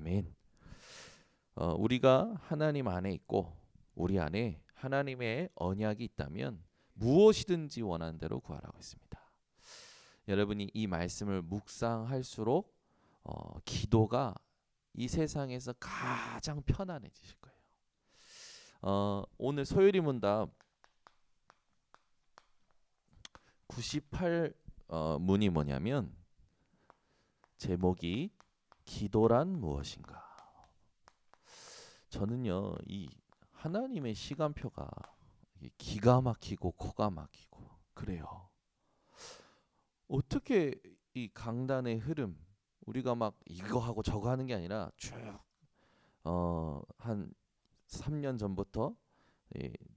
아멘. 우리가 하나님 안에 있고 우리 안에 하나님의 언약이 있다면 무엇이든지 원하는 대로 구하라고 했습니다. 여러분이 이 말씀을 묵상할수록 기도가 이 세상에서 가장 편안해지실 거예요. 오늘 소요리 문답 98 문이 뭐냐면 제목이 기도란 무엇인가. 저는요 이 하나님의 시간표가 기가 막히고 코가 막히고 그래요. 어떻게 이 강단의 흐름 우리가 막 이거 하고 저거 하는 게 아니라 쭉 한 3년 전부터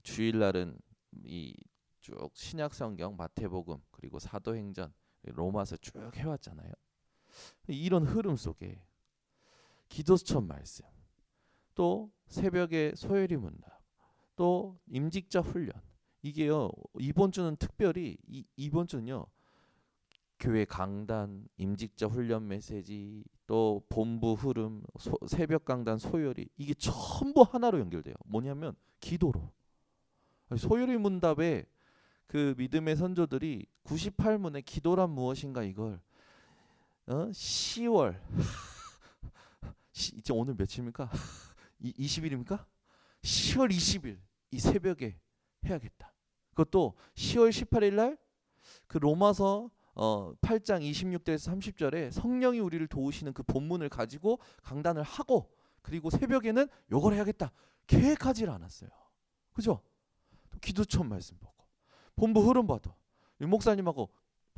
주일날은 이 쭉 신약 성경 마태복음 그리고 사도행전 로마서 쭉 해왔잖아요. 이런 흐름 속에 기도수천 말씀 또 새벽에 소요리 문답 또 임직자 훈련 이게요 이번 주는 특별히 이번 주는요 교회 강단 임직자 훈련 메시지 또 본부 흐름 새벽 강단 소요리 이게 전부 하나로 연결돼요. 뭐냐면 기도로. 소요리 문답에 그 믿음의 선조들이 98문의 기도란 무엇인가 이걸 10월 이제 오늘 며칠입니까? 20일입니까? 10월 20일 이 새벽에 해야겠다. 그것도 10월 18일 날 그 로마서 8장 26절에서 30절에 성령이 우리를 도우시는 그 본문을 가지고 강단을 하고 그리고 새벽에는 요걸 해야겠다. 계획하지 않았어요. 그죠? 기도처럼 말씀 보고 본부 흐름 봐도 유 목사님하고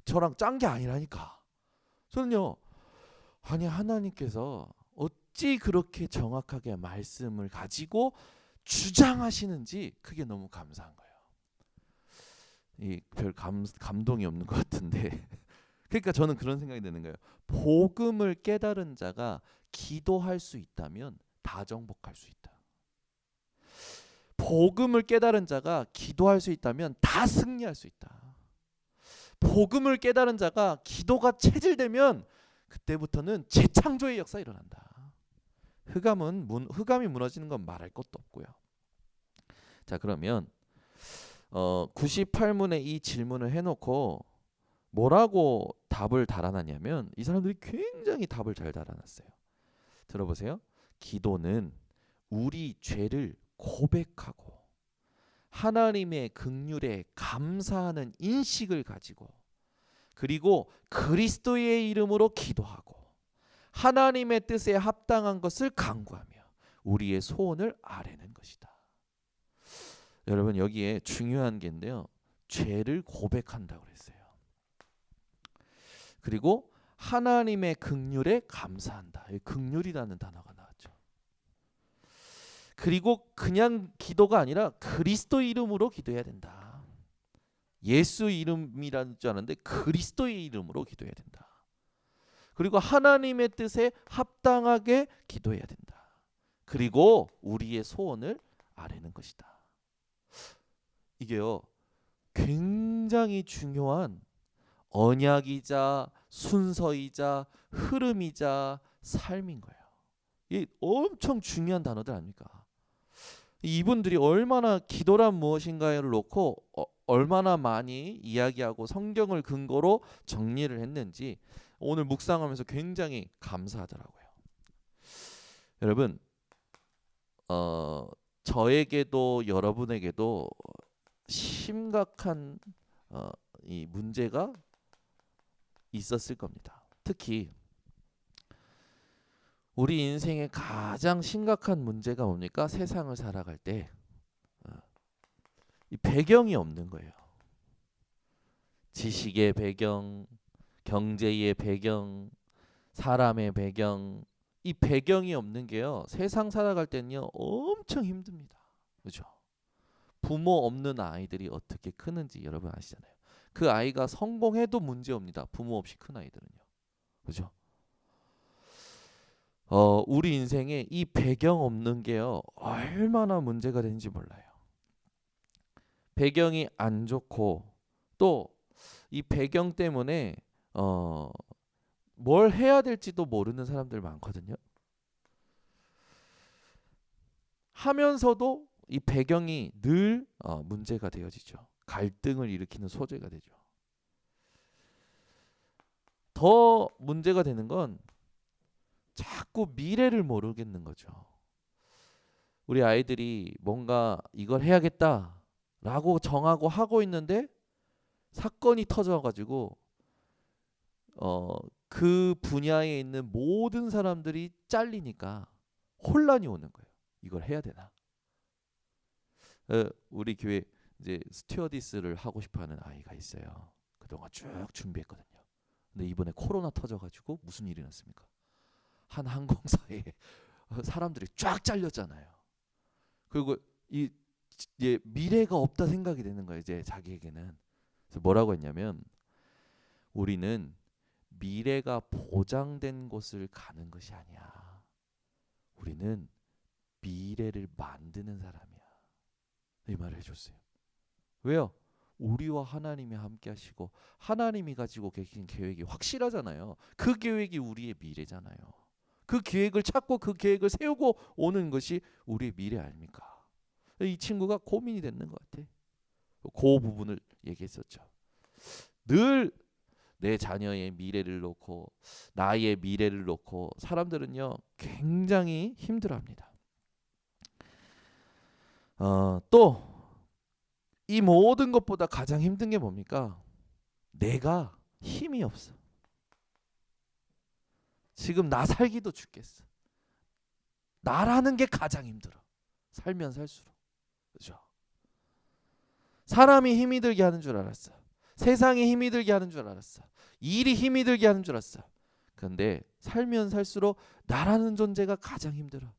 저랑 짠 게 아니라니까. 저는요 아니 하나님께서 어찌 그렇게 정확하게 말씀을 가지고 주장하시는지 그게 너무 감사한 거예요. 별 감동이 없는 것 같은데 그러니까 저는 그런 생각이 드는 거예요. 복음을 깨달은 자가 기도할 수 있다면 다 정복할 수 있다. 복음을 깨달은 자가 기도할 수 있다면 다 승리할 수 있다. 복음을 깨달은 자가 기도가 체질되면 그때부터는 재창조의 역사가 일어난다. 흑암이 무너지는 건 말할 것도 없고요. 자 그러면 98문에 이 질문을 해놓고 뭐라고 답을 달아놨냐면 이 사람들이 굉장히 답을 잘 달아놨어요. 들어보세요. 기도는 우리 죄를 고백하고 하나님의 긍휼에 감사하는 인식을 가지고 그리고 그리스도의 이름으로 기도하고 하나님의 뜻에 합당한 것을 간구하며 우리의 소원을 아뢰는 것이다. 여러분 여기에 중요한 게인데요. 죄를 고백한다고 그랬어요. 그리고 하나님의 긍휼에 감사한다. 긍휼이라는 단어가 나왔죠. 그리고 그냥 기도가 아니라 그리스도 이름으로 기도해야 된다. 예수 이름이라는 줄 알았는데 그리스도의 이름으로 기도해야 된다. 그리고 하나님의 뜻에 합당하게 기도해야 된다. 그리고 우리의 소원을 아뢰는 것이다. 이게요 굉장히 중요한 언약이자 순서이자 흐름이자 삶인 거예요. 이게 엄청 중요한 단어들 아닙니까? 이분들이 얼마나 기도란 무엇인가를 놓고 얼마나 많이 이야기하고 성경을 근거로 정리를 했는지 오늘 묵상하면서 굉장히 감사하더라고요. 여러분 저에게도 여러분에게도 심각한 이 문제가 있었을 겁니다. 특히 우리 인생의 가장 심각한 문제가 뭡니까? 세상을 살아갈 때 이 배경이 없는 거예요. 지식의 배경, 경제의 배경, 사람의 배경 이 배경이 없는 게요. 세상 살아갈 때는요 엄청 힘듭니다. 그렇죠? 부모 없는 아이들이 어떻게 크는지 여러분 아시잖아요. 그 아이가 성공해도 문제옵니다. 부모 없이 큰 아이들은요. 그죠? 우리 인생에 이 배경 없는 게요. 얼마나 문제가 되는지 몰라요. 배경이 안 좋고 또 이 배경 때문에 뭘 해야 될지도 모르는 사람들 많거든요. 하면서도 이 배경이 늘 문제가 되어지죠. 갈등을 일으키는 소재가 되죠. 더 문제가 되는 건 자꾸 미래를 모르겠는 거죠. 우리 아이들이 뭔가 이걸 해야겠다라고 정하고 하고 있는데 사건이 터져가지고 그 분야에 있는 모든 사람들이 잘리니까 혼란이 오는 거예요. 이걸 해야 되나? 우리 교회 이제 스튜어디스를 하고 싶어하는 아이가 있어요. 그동안 쭉 준비했거든요. 근데 이번에 코로나 터져가지고 무슨 일이 났습니까? 한 항공사에 사람들이 쫙 잘렸잖아요. 그리고 이제 미래가 없다 생각이 되는 거예요. 이제 자기에게는. 그래서 뭐라고 했냐면 우리는 미래가 보장된 곳을 가는 것이 아니야. 우리는 미래를 만드는 사람이야. 이 말을 해줬어요. 왜요? 우리와 하나님이 함께 하시고 하나님이 가지고 계신 계획이 확실하잖아요. 그 계획이 우리의 미래잖아요. 그 계획을 찾고 그 계획을 세우고 오는 것이 우리의 미래 아닙니까? 이 친구가 고민이 됐는 것 같아. 그 부분을 얘기했었죠. 늘 내 자녀의 미래를 놓고 나의 미래를 놓고 사람들은요 굉장히 힘들어합니다. 또 이 모든 것보다 가장 힘든 게 뭡니까? 내가 힘이 없어. 지금 나 살기도 죽겠어. 나라는 게 가장 힘들어. 살면 살수록. 그죠? 사람이 힘이 들게 하는 줄 알았어. 세상이 힘이 들게 하는 줄 알았어. 일이 힘이 들게 하는 줄 알았어. 그런데 살면 살수록 나라는 존재가 가장 힘들어.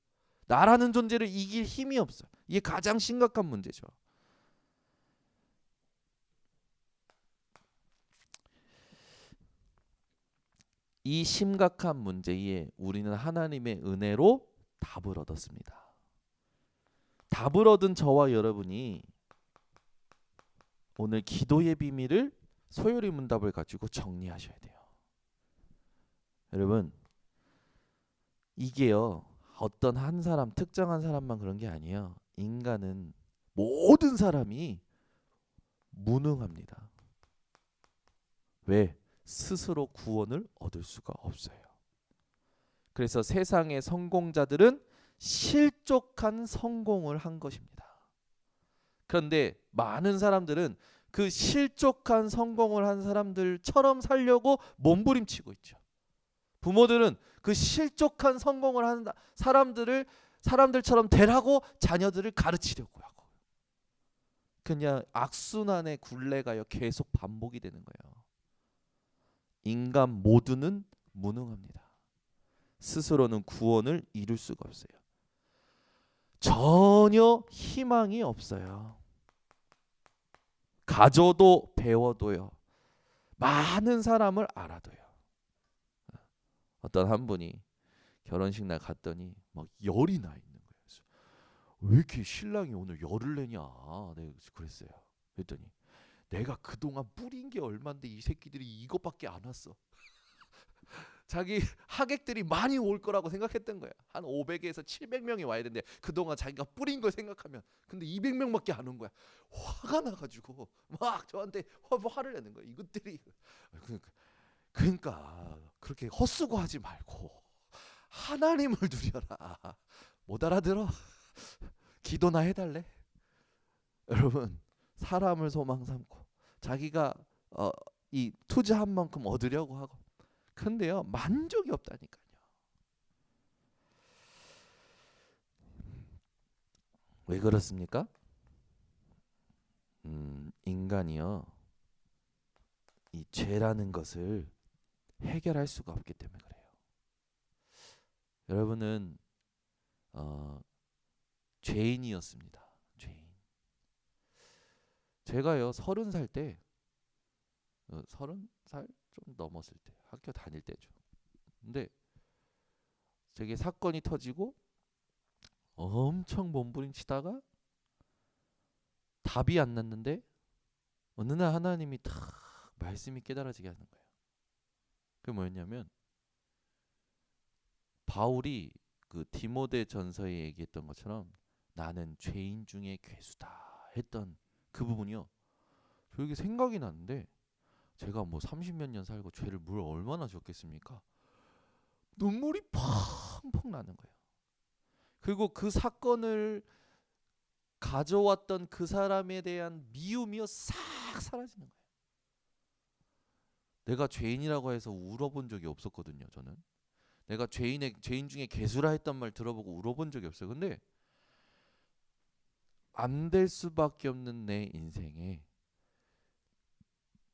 나라는 존재를 이길 힘이 없어. 이게 가장 심각한 문제죠. 이 심각한 문제에 우리는 하나님의 은혜로 답을 얻었습니다. 답을 얻은 저와 여러분이 오늘 기도의 비밀을 소요리 문답을 가지고 정리하셔야 돼요. 여러분 이게요 어떤 한 사람 특정한 사람만 그런 게 아니에요. 인간은 모든 사람이 무능합니다. 왜? 스스로 구원을 얻을 수가 없어요. 그래서 세상의 성공자들은 실족한 성공을 한 것입니다. 그런데 많은 사람들은 그 실족한 성공을 한 사람들처럼 살려고 몸부림치고 있죠. 부모들은 그 실족한 성공을 한 사람들처럼 되라고 자녀들을 가르치려고 하고 그냥 악순환의 굴레가요 계속 반복이 되는 거예요. 인간 모두는 무능합니다. 스스로는 구원을 이룰 수가 없어요. 전혀 희망이 없어요. 가져도 배워도요. 많은 사람을 알아도요. 어떤 한 분이 결혼식 날 갔더니 막 열이 나 있는 거예요. 그래서 왜 이렇게 신랑이 오늘 열을 내냐? 내가 그랬어요. 그랬더니 내가 그동안 뿌린 게 얼만데 이 새끼들이 이것밖에 안 왔어. 자기 하객들이 많이 올 거라고 생각했던 거야. 한 500에서 700명이 와야 되는데 그동안 자기가 뿌린 걸 생각하면 근데 200명밖에 안 온 거야. 화가 나가지고 막 저한테 화를 내는 거야. 이것들이 그러니까 그렇게 헛수고하지 말고 하나님을 누려라. 못 알아들어? 기도나 해달래? 여러분 사람을 소망 삼고 자기가 이 투자한 만큼 얻으려고 하고 근데요 만족이 없다니까요. 왜 그렇습니까? 인간이요 이 죄라는 것을 해결할 수가 없기 때문에 그래요. 여러분은 죄인이었습니다. 죄인. 제가요 30살 때 30살 좀 넘었을 때 학교 다닐 때죠. 근데 제게 사건이 터지고 엄청 몸부림치다가 답이 안 났는데 어느 날 하나님이 탁 말씀이 깨달아지게 하는 거예요. 그게 뭐였냐면 바울이 그 디모데 전서에 얘기했던 것처럼 나는 죄인 중에 괴수다 했던 그 부분이요. 저에게 생각이 나는데 제가 뭐 30몇 년 살고 죄를 물 얼마나 졌겠습니까? 눈물이 펑펑 나는 거예요. 그리고 그 사건을 가져왔던 그 사람에 대한 미움이요 싹 사라지는 거예요. 내가 죄인이라고 해서 울어본 적이 없었거든요. 저는 내가 죄인 중에 괴수라 했던 말 들어보고 울어본 적이 없어요. 근데 안 될 수밖에 없는 내 인생에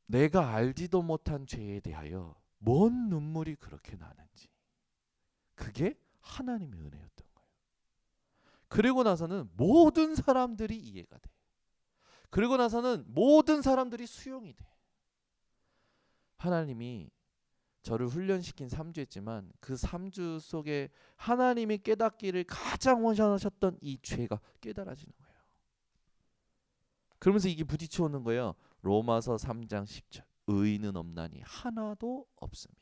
내가 알지도 못한 죄에 대하여 뭔 눈물이 그렇게 나는지, 그게 하나님의 은혜였던 거예요. 그리고 나서는 모든 사람들이 이해가 돼. 그리고 나서는 모든 사람들이 수용이 돼. 하나님이 저를 훈련시킨 3주였지만 그 3주 속에 하나님이 깨닫기를 가장 원하셨던 이 죄가 깨달아지는 거예요. 그러면서 이게 부딪혀 오는 거예요. 로마서 3장 10절. 의인은 없나니 하나도 없으며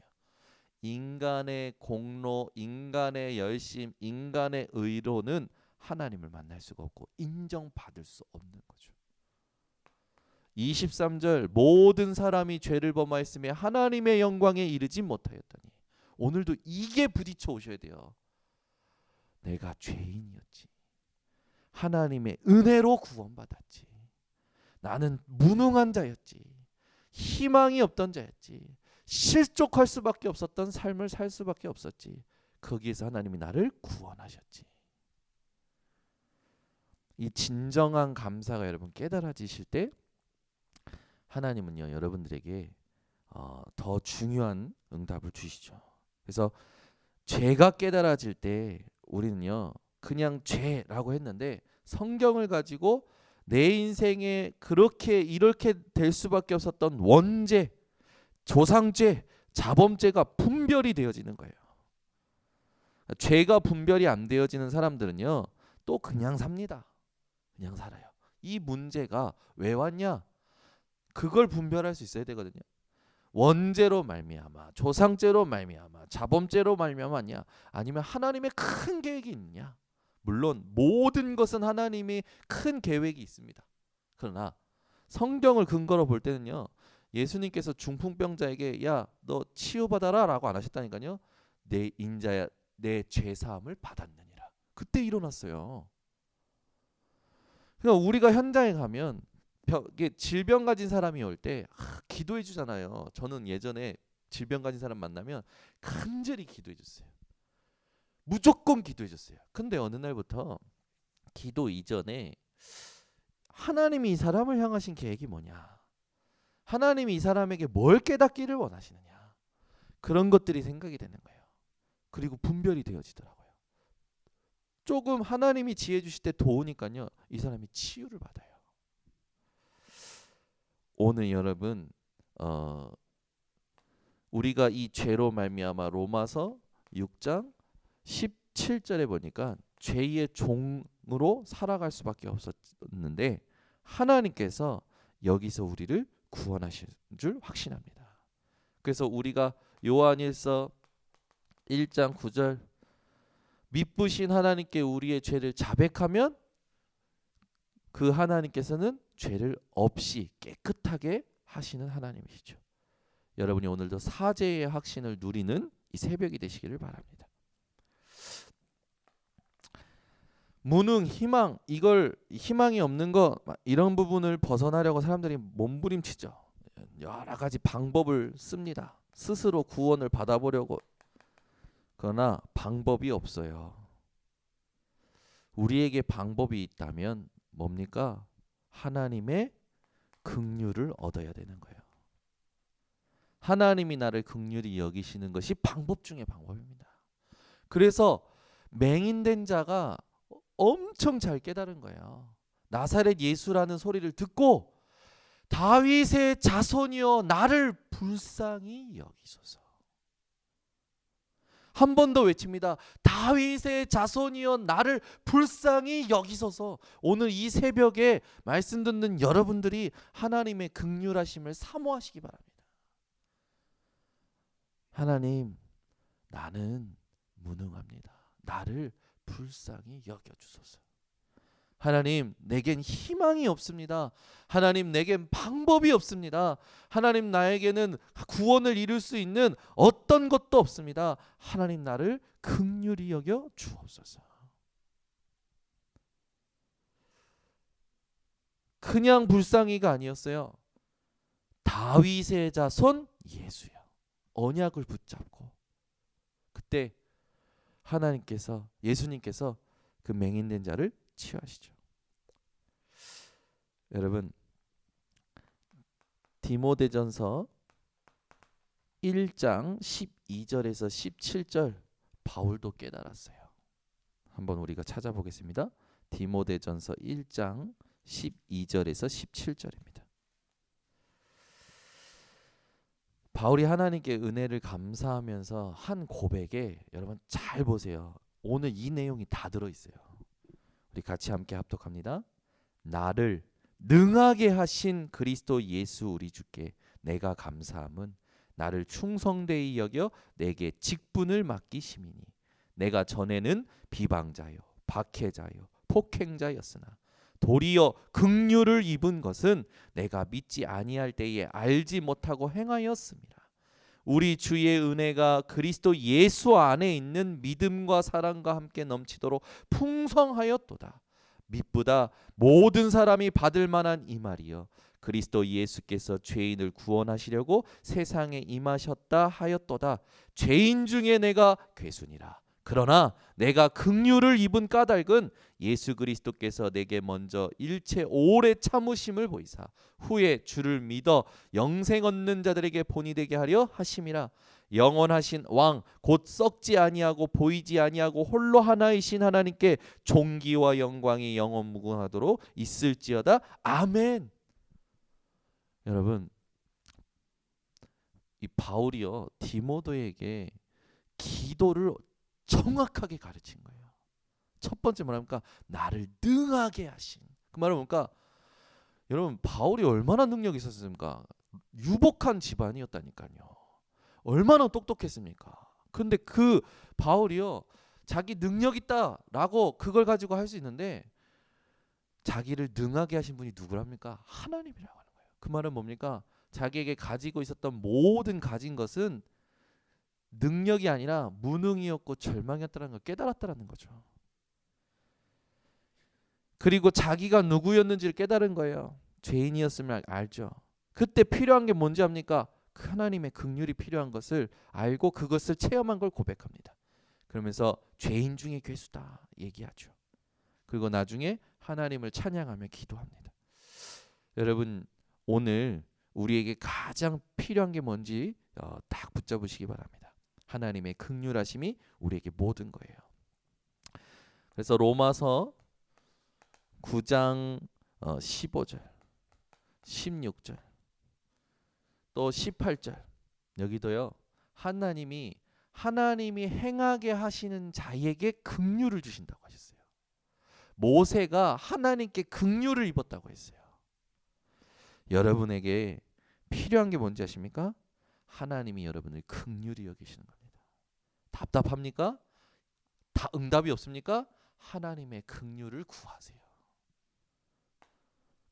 인간의 공로, 인간의 열심, 인간의 의로는 하나님을 만날 수가 없고 인정받을 수 없는 거죠. 23절 모든 사람이 죄를 범하였으며 하나님의 영광에 이르지 못하였더니, 오늘도 이게 부딪혀 오셔야 돼요. 내가 죄인이었지. 하나님의 은혜로 구원받았지. 나는 무능한 자였지. 희망이 없던 자였지. 실족할 수밖에 없었던 삶을 살 수밖에 없었지. 거기에서 하나님이 나를 구원하셨지. 이 진정한 감사가 여러분 깨달아지실 때 하나님은요 여러분들에게 더 중요한 응답을 주시죠. 그래서 죄가 깨달아질 때 우리는요 그냥 죄라고 했는데 성경을 가지고 내 인생에 그렇게 이렇게 될 수밖에 없었던 원죄, 조상죄, 자범죄가 분별이 되어지는 거예요. 죄가 분별이 안 되어지는 사람들은요 또 그냥 삽니다. 그냥 살아요. 이 문제가 왜 왔냐? 그걸 분별할 수 있어야 되거든요. 원죄로 말미암아, 조상죄로 말미암아, 자범죄로 말미암았냐? 아니면 하나님의 큰 계획이 있냐? 물론 모든 것은 하나님의 큰 계획이 있습니다. 그러나 성경을 근거로 볼 때는요. 예수님께서 중풍병자에게 야, 너 치유받아라 라고 안 하셨다니까요. 내 인자야, 내 죄사함을 받았느니라. 그때 일어났어요. 그러니까 우리가 현장에 가면 질병 가진 사람이 올 때 기도해 주잖아요. 저는 예전에 질병 가진 사람 만나면 간절히 기도해 줬어요. 무조건 기도해 줬어요. 근데 어느 날부터 기도 이전에 하나님이 이 사람을 향하신 계획이 뭐냐? 하나님이 이 사람에게 뭘 깨닫기를 원하시느냐? 그런 것들이 생각이 되는 거예요. 그리고 분별이 되어지더라고요. 조금 하나님이 지혜 주실 때 도우니까요. 이 사람이 치유를 받아요. 오늘 여러분 우리가 이 죄로 말미암아 로마서 6장 17절에 보니까 죄의 종으로 살아갈 수밖에 없었는데 하나님께서 여기서 우리를 구원하실 줄 확신합니다. 그래서 우리가 요한일서 1장 9절 미쁘신 하나님께 우리의 죄를 자백하면 그 하나님께서는 죄를 없이 깨끗하게 하시는 하나님이시죠. 여러분이 오늘도 사죄의 확신을 누리는 이 새벽이 되시기를 바랍니다. 무능, 희망, 이걸 희망이 없는 거 이런 부분을 벗어나려고 사람들이 몸부림치죠. 여러 가지 방법을 씁니다. 스스로 구원을 받아보려고. 그러나 방법이 없어요. 우리에게 방법이 있다면 뭡니까? 하나님의 긍휼을 얻어야 되는 거예요. 하나님이 나를 긍휼히 여기시는 것이 방법 중에 방법입니다. 그래서 맹인된 자가 엄청 잘 깨달은 거예요. 나사렛 예수라는 소리를 듣고 다윗의 자손이여 나를 불쌍히 여기소서. 한 번 더 외칩니다. 다윗의 자손이여 나를 불쌍히 여기소서. 오늘 이 새벽에 말씀 듣는 여러분들이 하나님의 긍휼하심을 사모하시기 바랍니다. 하나님, 나는 무능합니다. 나를 불쌍히 여겨주소서. 하나님, 내겐 희망이 없습니다. 하나님, 내겐 방법이 없습니다. 하나님, 나에게는 구원을 이룰 수 있는 어떤 것도 없습니다. 하나님, 나를 긍휼히 여겨 주옵소서. 그냥 불쌍히가 아니었어요. 다윗의 자손 예수요. 언약을 붙잡고 그때 하나님께서, 예수님께서 그 맹인된 자를 치유하시죠. 여러분, 디모데전서 1장 12절에서 17절 바울도 깨달았어요. 한번 우리가 찾아보겠습니다. 디모데전서 1장 12절에서 17절입니다. 바울이 하나님께 은혜를 감사하면서 한 고백에, 여러분 잘 보세요. 오늘 이 내용이 다 들어있어요. 우리 같이 함께 합독합니다. 나를 능하게 하신 그리스도 예수 우리 주께 내가 감사함은 나를 충성되이 여겨 내게 직분을 맡기심이니 내가 전에는 비방자요 박해자요 폭행자였으나 도리어 긍휼을 입은 것은 내가 믿지 아니할 때에 알지 못하고 행하였습니다. 우리 주의 은혜가 그리스도 예수 안에 있는 믿음과 사랑과 함께 넘치도록 풍성하였도다. mit보다 모든 사람이 받을 만한 이 말이여, 그리스도 예수께서 죄인을 구원하시려고 세상에 임하셨다 하였도다. 죄인 중에 내가 괴순이라. 그러나 내가 긍휼을 입은 까닭은 예수 그리스도께서 내게 먼저 일체 오래 참으심을 보이사 후에 주를 믿어 영생 얻는 자들에게 본이 되게 하려 하심이라. 영원하신 왕 곧 썩지 아니하고 보이지 아니하고 홀로 하나이신 하나님께 존귀와 영광이 영원무궁하도록 있을지어다. 아멘. 여러분, 이 바울이요 디모데에게 기도를 정확하게 가르친 거예요. 첫 번째 뭐랍니까? 나를 능하게 하신. 그 말은 뭡니까? 여러분, 바울이 얼마나 능력이 있었습니까? 유복한 집안이었다니까요. 얼마나 똑똑했습니까? 근데 그 바울이요 자기 능력 있다라고 그걸 가지고 할 수 있는데 자기를 능하게 하신 분이 누구랍니까? 하나님이라고 하는 거예요. 그 말은 뭡니까? 자기에게 가지고 있었던 모든 가진 것은 능력이 아니라 무능이었고 절망이었다는 걸 깨달았다는 거죠. 그리고 자기가 누구였는지를 깨달은 거예요. 죄인이었으면 알죠. 그때 필요한 게 뭔지 압니까? 하나님의 긍휼이 필요한 것을 알고 그것을 체험한 걸 고백합니다. 그러면서 죄인 중에 괴수다 얘기하죠. 그리고 나중에 하나님을 찬양하며 기도합니다. 여러분, 오늘 우리에게 가장 필요한 게 뭔지 딱 붙잡으시기 바랍니다. 하나님의 긍휼하심이 우리에게 모든 거예요. 그래서 로마서 9장 15절 16절 또 18절 여기도요 하나님이 행하게 하시는 자에게 긍휼을 주신다고 하셨어요. 모세가 하나님께 긍휼을 입었다고 했어요. 여러분에게 필요한 게 뭔지 아십니까? 하나님이 여러분을 긍휼히 여기시는 겁니다. 답답합니까? 다 응답이 없습니까? 하나님의 긍휼을 구하세요.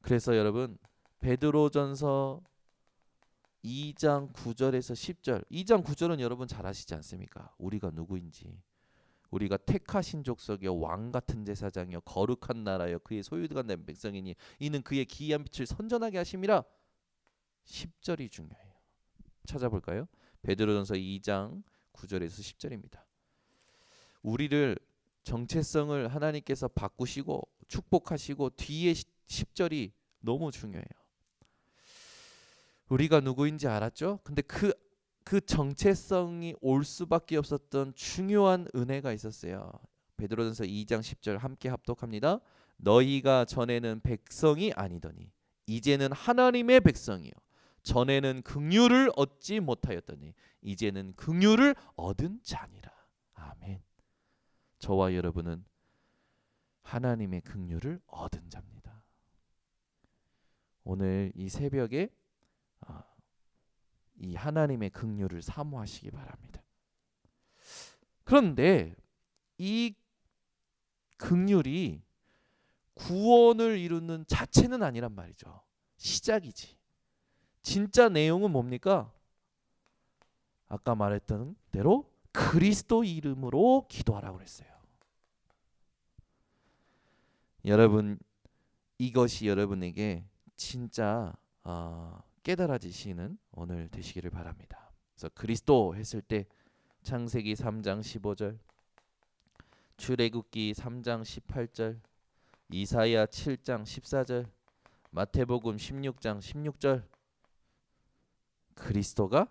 그래서 여러분, 베드로전서 2장 9절에서 10절 2장 9절은 여러분 잘 아시지 않습니까? 우리가 누구인지, 우리가 택하신 족속이여 왕같은 제사장이여 거룩한 나라여 그의 소유가 된 백성이니 이는 그의 기이한 빛을 선전하게 하심이라. 10절이 중요해요. 찾아볼까요? 베드로전서 2장 9절에서 10절입니다. 우리를 정체성을 하나님께서 바꾸시고 축복하시고 뒤에 10절이 너무 중요해요. 우리가 누구인지 알았죠? 근데 그 정체성이 올 수밖에 없었던 중요한 은혜가 있었어요. 베드로전서 2장 10절 함께 합독합니다. 너희가 전에는 백성이 아니더니 이제는 하나님의 백성이요 전에는 긍휼을 얻지 못하였더니 이제는 긍휼을 얻은 자니라. 아멘. 저와 여러분은 하나님의 긍휼을 얻은 자입니다. 오늘 이 새벽에 이 하나님의 긍휼을 사모하시기 바랍니다. 그런데 이 긍휼이 구원을 이루는 자체는 아니란 말이죠. 시작이지. 진짜 내용은 뭡니까? 아까 말했던 대로 그리스도 이름으로 기도하라고 그랬어요. 여러분, 이것이 여러분에게 진짜 깨달아지시는 오늘 되시기를 바랍니다. 그래서 그리스도 했을 때 창세기 3장 15절, 출애굽기 3장 18절, 이사야 7장 14절, 마태복음 16장 16절, 그리스도가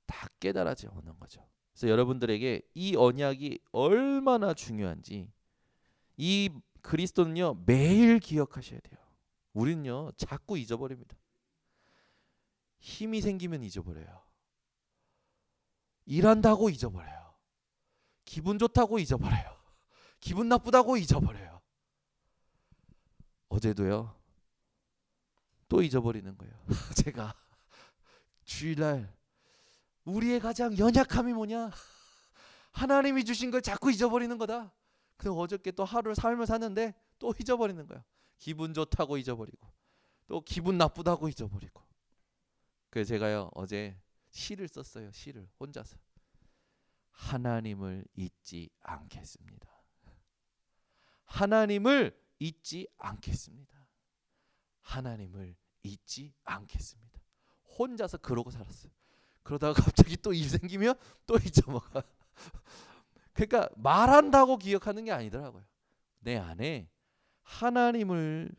다 깨달아져 오는 거죠. 그래서 여러분들에게 이 언약이 얼마나 중요한지, 이 그리스도는요 매일 기억하셔야 돼요. 우리는요 자꾸 잊어버립니다. 힘이 생기면 잊어버려요. 일한다고 잊어버려요. 기분 좋다고 잊어버려요. 기분 나쁘다고 잊어버려요. 어제도요 또 잊어버리는 거예요. 제가 주일날 우리의 가장 연약함이 뭐냐? 하나님이 주신 걸 자꾸 잊어버리는 거다. 그래서 어저께 또 하루 삶을 사는데 또 잊어버리는 거야. 기분 좋다고 잊어버리고 또 기분 나쁘다고 잊어버리고. 그래서 제가요 어제 시를 썼어요. 시를 혼자서. 하나님을 잊지 않겠습니다. 하나님을 잊지 않겠습니다. 하나님을 잊지 않겠습니다. 혼자서 그러고 살았어요. 그러다가 갑자기 또 일 생기면 또 잊어먹어요. 그러니까 말한다고 기억하는 게 아니더라고요. 내 안에 하나님을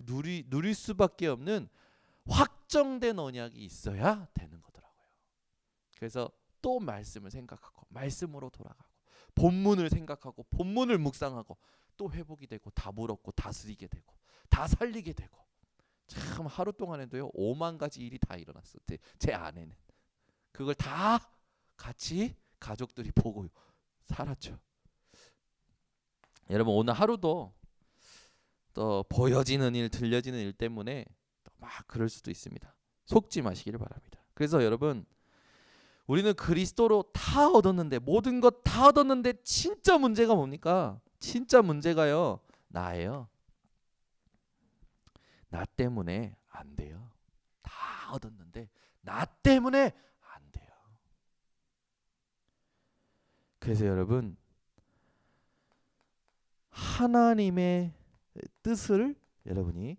누릴 수밖에 없는 확정된 언약이 있어야 되는 거더라고요. 그래서 또 말씀을 생각하고 말씀으로 돌아가고 본문을 생각하고 본문을 묵상하고 또 회복이 되고 다 물었고 다스리게 되고 다 살리게 되고. 참 하루 동안에도요 5만 가지 일이 다 일어났어요. 제 안에는. 그걸 다 같이 가족들이 보고 살았죠. 여러분 오늘 하루도 또 보여지는 일 들려지는 일 때문에 막 그럴 수도 있습니다. 속지 마시기를 바랍니다. 그래서 여러분 우리는 그리스도로 다 얻었는데 모든 것 다 얻었는데 진짜 문제가 뭡니까? 진짜 문제가요 나예요. 나 때문에 안 돼요. 다 얻었는데 나 때문에 안 돼요. 그래서 여러분 하나님의 뜻을 여러분이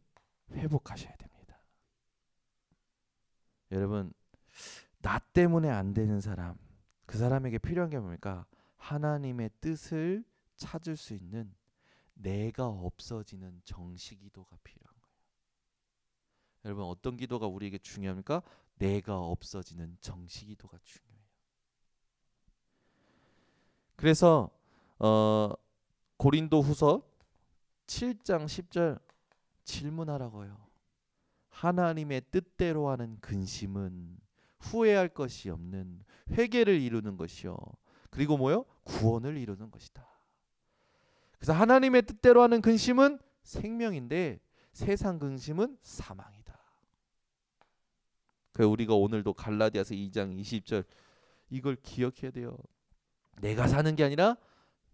회복하셔야 됩니다. 여러분 나 때문에 안 되는 사람, 그 사람에게 필요한 게 뭡니까? 하나님의 뜻을 찾을 수 있는 내가 없어지는 정시기도가 필요한 거예요. 여러분 어떤 기도가 우리에게 중요합니까? 내가 없어지는 정시기도가 중요해요. 그래서 고린도후서 7장 10절 질문하라고요. 하나님의 뜻대로 하는 근심은 후회할 것이 없는 회개를 이루는 것이요. 그리고 뭐요? 구원을 이루는 것이다. 그래서 하나님의 뜻대로 하는 근심은 생명인데 세상 근심은 사망이다. 그래서 우리가 오늘도 갈라디아서 2장 20절 이걸 기억해야 돼요. 내가 사는 게 아니라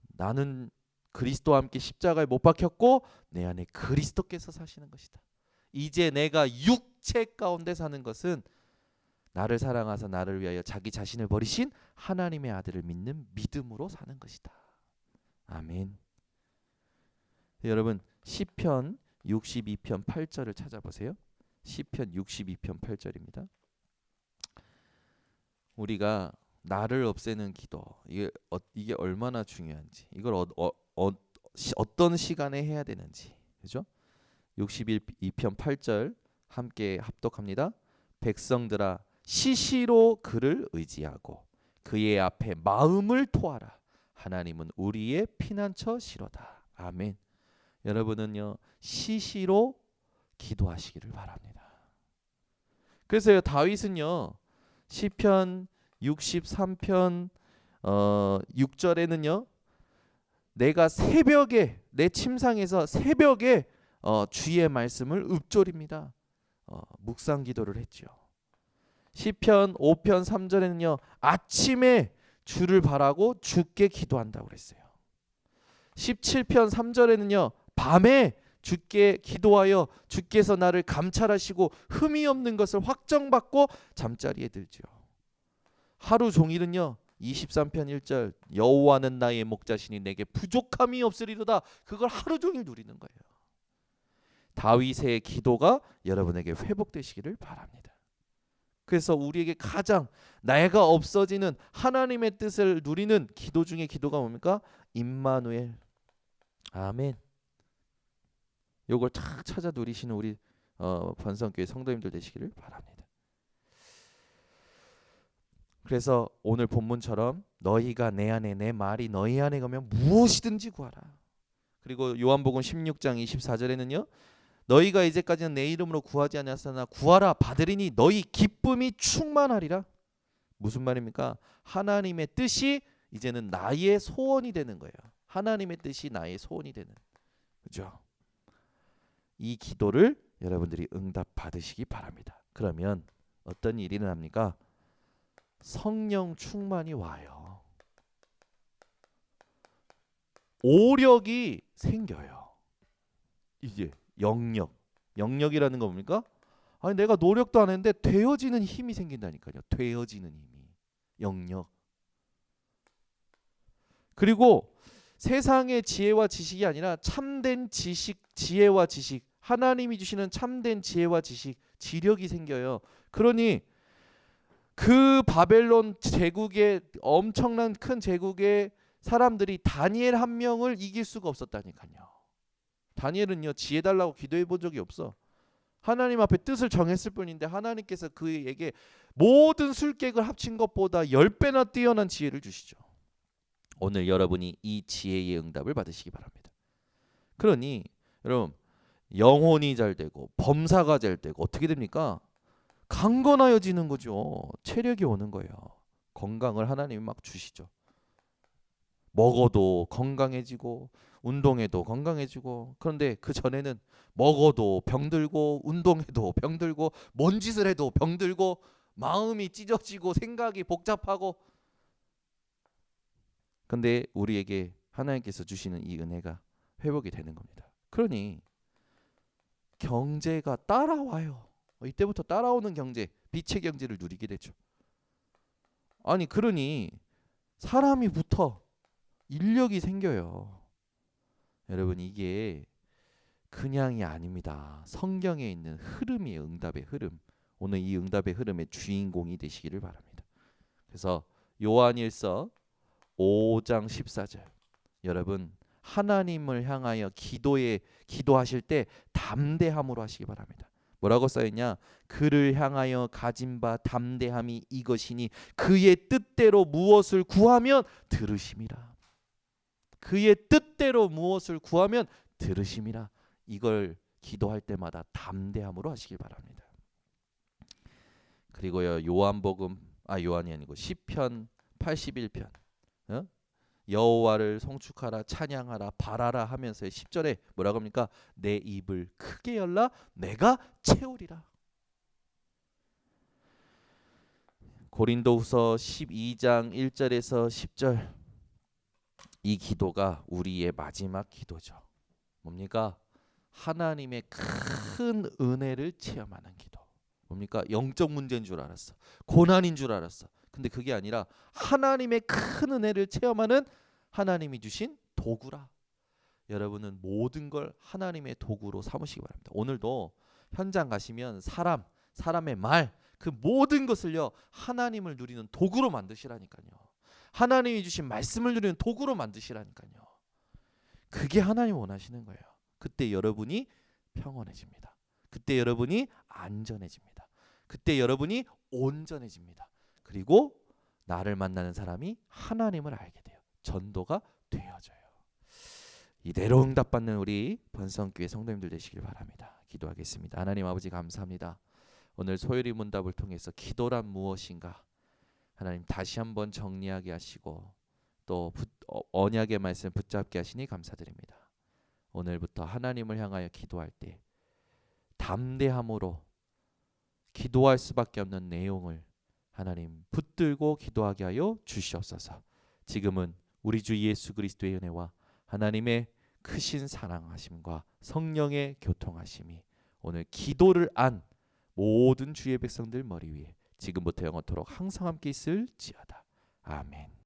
나는 그리스도와 함께 십자가에 못 박혔고 내 안에 그리스도께서 사시는 것이다. 이제 내가 육체 가운데 사는 것은 나를 사랑하사 나를 위하여 자기 자신을 버리신 하나님의 아들을 믿는 믿음으로 사는 것이다. 아멘. 여러분 시편 62편 8절을 찾아보세요. 시편 62편 8절입니다. 우리가 나를 없애는 기도 이게 얼마나 중요한지 이걸 어떤 시간에 해야 되는지 그죠? 62편 8절 함께 합독합니다. 백성들아 시시로 그를 의지하고 그의 앞에 마음을 토하라. 하나님은 우리의 피난처시로다. 아멘. 여러분은요 시시로 기도하시기를 바랍니다. 그래서 다윗은요 시편 63편 6절에는요 내가 새벽에 내 침상에서 새벽에 주의 말씀을 읊조립니다. 묵상 기도를 했죠. 시편 5편 3절에는요 아침에 주를 바라고 주께 기도한다고 그랬어요. 17편 3절에는요 밤에 주께 기도하여 주께서 나를 감찰하시고 흠이 없는 것을 확정받고 잠자리에 들지요. 하루 종일은요 23편 1절 여호와는 나의 목자시니 내게 부족함이 없으리로다. 그걸 하루 종일 누리는 거예요. 다윗의 기도가 여러분에게 회복되시기를 바랍니다. 그래서 우리에게 가장 내가 없어지는 하나님의 뜻을 누리는 기도 중에 기도가 뭡니까? 임마누엘. 아멘. 요걸 탁 찾아 누리시는 우리 번성교회 성도님들 되시기를 바랍니다. 그래서 오늘 본문처럼 너희가 내 안에 내 말이 너희 안에 가면 무엇이든지 구하라. 그리고 요한복음 16장 24절에는요. 너희가 이제까지는 내 이름으로 구하지 아니하였으나 구하라 받으리니 너희 기쁨이 충만하리라. 무슨 말입니까? 하나님의 뜻이 이제는 나의 소원이 되는 거예요. 하나님의 뜻이 나의 소원이 되는. 그죠? 이 기도를 여러분들이 응답 받으시기 바랍니다. 그러면 어떤 일이 일어납니까? 성령 충만이 와요. 오력이 생겨요. 이제 영역이라는 거 뭡니까? 아니 내가 노력도 안 했는데 되어지는 힘이 생긴다니까요. 되어지는 힘이. 영역. 그리고 세상의 지혜와 지식이 아니라 참된 지식, 지혜와 지식, 하나님이 주시는 참된 지혜와 지식, 지력이 생겨요. 그러니 그 바벨론 제국의 엄청난 큰 제국의 사람들이 다니엘 한 명을 이길 수가 없었다니까요. 다니엘은요 지혜 달라고 기도해 본 적이 없어. 하나님 앞에 뜻을 정했을 뿐인데 하나님께서 그에게 모든 술객을 합친 것보다 10배나 뛰어난 지혜를 주시죠. 오늘 여러분이 이 지혜의 응답을 받으시기 바랍니다. 그러니 여러분 영혼이 잘 되고 범사가 잘 되고 어떻게 됩니까? 강건하여지는 거죠. 체력이 오는 거예요. 건강을 하나님이 막 주시죠. 먹어도 건강해지고 운동해도 건강해지고. 그런데 그 전에는 먹어도 병들고 운동해도 병들고 뭔 짓을 해도 병들고 마음이 찢어지고 생각이 복잡하고. 근데 우리에게 하나님께서 주시는 이 은혜가 회복이 되는 겁니다. 그러니 경제가 따라와요. 이때부터 따라오는 경제, 빛의 경제를 누리게 되죠. 아니 그러니 사람이 붙어 인력이 생겨요. 여러분 이게 그냥이 아닙니다. 성경에 있는 흐름이에요. 응답의 흐름. 오늘 이 응답의 흐름의 주인공이 되시기를 바랍니다. 그래서 요한일서 5장 14절 여러분 하나님을 향하여 기도하실 때 담대함으로 하시기 바랍니다. 뭐라고 써있냐? 그를 향하여 가진 바 담대함이 이것이니 그의 뜻대로 무엇을 구하면 들으심이라. 그의 뜻대로 무엇을 구하면 들으심이라. 이걸 기도할 때마다 담대함으로 하시길 바랍니다. 그리고요 요한이 아니고 시편 81편 여호와를 송축하라 찬양하라 바라라 하면서 10절에 뭐라고 합니까? 내 입을 크게 열라 내가 채우리라. 고린도후서 12장 1절에서 10절 이 기도가 우리의 마지막 기도죠. 뭡니까? 하나님의 큰 은혜를 체험하는 기도. 뭡니까? 영적 문제인 줄 알았어. 고난인 줄 알았어. 근데 그게 아니라 하나님의 큰 은혜를 체험하는 하나님이 주신 도구라. 여러분은 모든 걸 하나님의 도구로 삼으시기 바랍니다. 오늘도 현장 가시면 사람의 말, 그 모든 것을요 하나님을 누리는 도구로 만드시라니까요. 하나님이 주신 말씀을 누리는 도구로 만드시라니까요. 그게 하나님 원하시는 거예요. 그때 여러분이 평온해집니다. 그때 여러분이 안전해집니다. 그때 여러분이 온전해집니다. 그리고 나를 만나는 사람이 하나님을 알게 돼요. 전도가 되어져요. 이대로 응답받는 우리 번성교회 성도님들 되시길 바랍니다. 기도하겠습니다. 하나님 아버지 감사합니다. 오늘 소요리 문답을 통해서 기도란 무엇인가 하나님 다시 한번 정리하게 하시고 또 언약의 말씀 붙잡게 하시니 감사드립니다. 오늘부터 하나님을 향하여 기도할 때 담대함으로 기도할 수밖에 없는 내용을 하나님 붙들고 기도하게 하여 주시옵소서. 지금은 우리 주 예수 그리스도의 은혜와 하나님의 크신 사랑하심과 성령의 교통하심이 오늘 기도를 안 모든 주의 백성들 머리 위에 지금부터 영원토록 항상 함께 있을지어다. 아멘.